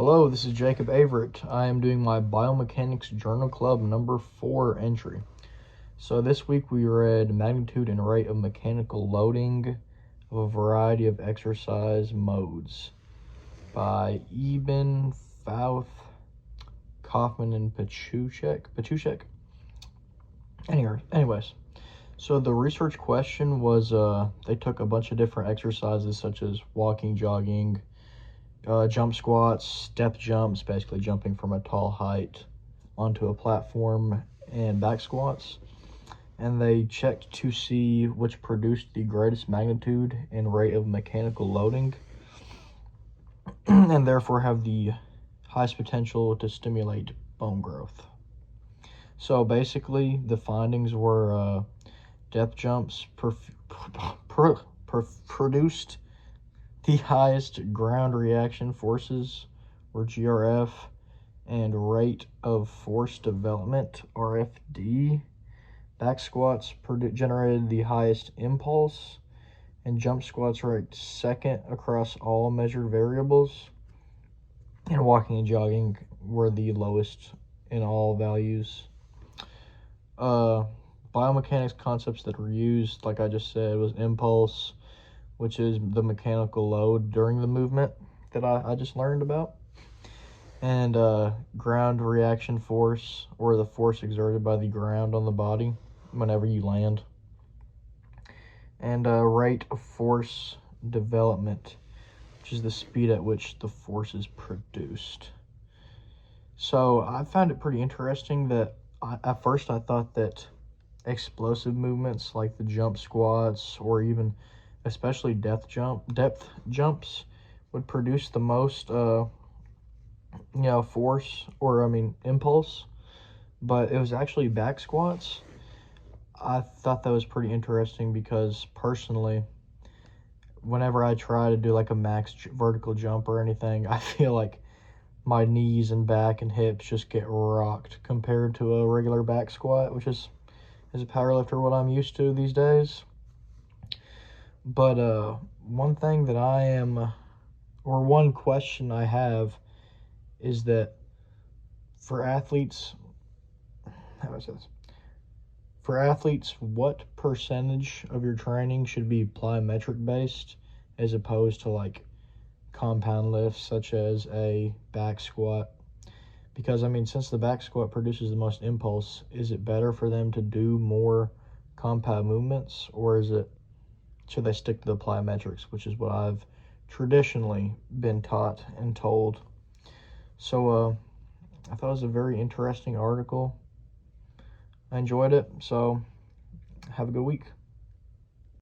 Hello, this is Jacob Averett. I am doing my Biomechanics Journal Club number 4 entry. So this week we read Magnitude and Rate of Mechanical Loading of a Variety of Exercise Modes by Eben, Fouth, Kaufman, and Pachushek. Anyways, so the research question was they took a bunch of different exercises such as walking, jogging, jump squats, step jumps, basically jumping from a tall height onto a platform, and back squats. And they checked to see which produced the greatest magnitude and rate of mechanical loading, and therefore have the highest potential to stimulate bone growth. So basically, the findings were depth jumps produced the highest ground reaction forces, or GRF, and rate of force development, RFD. Back squats generated the highest impulse, and jump squats ranked second across all measured variables, and walking and jogging were the lowest in all values. Biomechanics concepts that were used, like I just said, was impulse, which is the mechanical load during the movement that I just learned about, and ground reaction force, or the force exerted by the ground on the body whenever you land, and rate of force development, which is the speed at which the force is produced. So I found it pretty interesting that at first I thought that explosive movements like the jump squats, or even especially depth jumps, would produce the most force, or impulse, but it was actually back squats. I thought that was pretty interesting because personally, whenever I try to do like a max vertical jump or anything, I feel like my knees and back and hips just get rocked compared to a regular back squat, which is, as a powerlifter, what I'm used to these days. But one thing that one question I have is that for athletes, what percentage of your training should be plyometric based as opposed to like compound lifts such as a back squat? Because since the back squat produces the most impulse, is it better for them to do more compound movements, or should they stick to the plyometrics, which is what I've traditionally been taught and told? So I thought it was a very interesting article. I enjoyed it, so have a good week.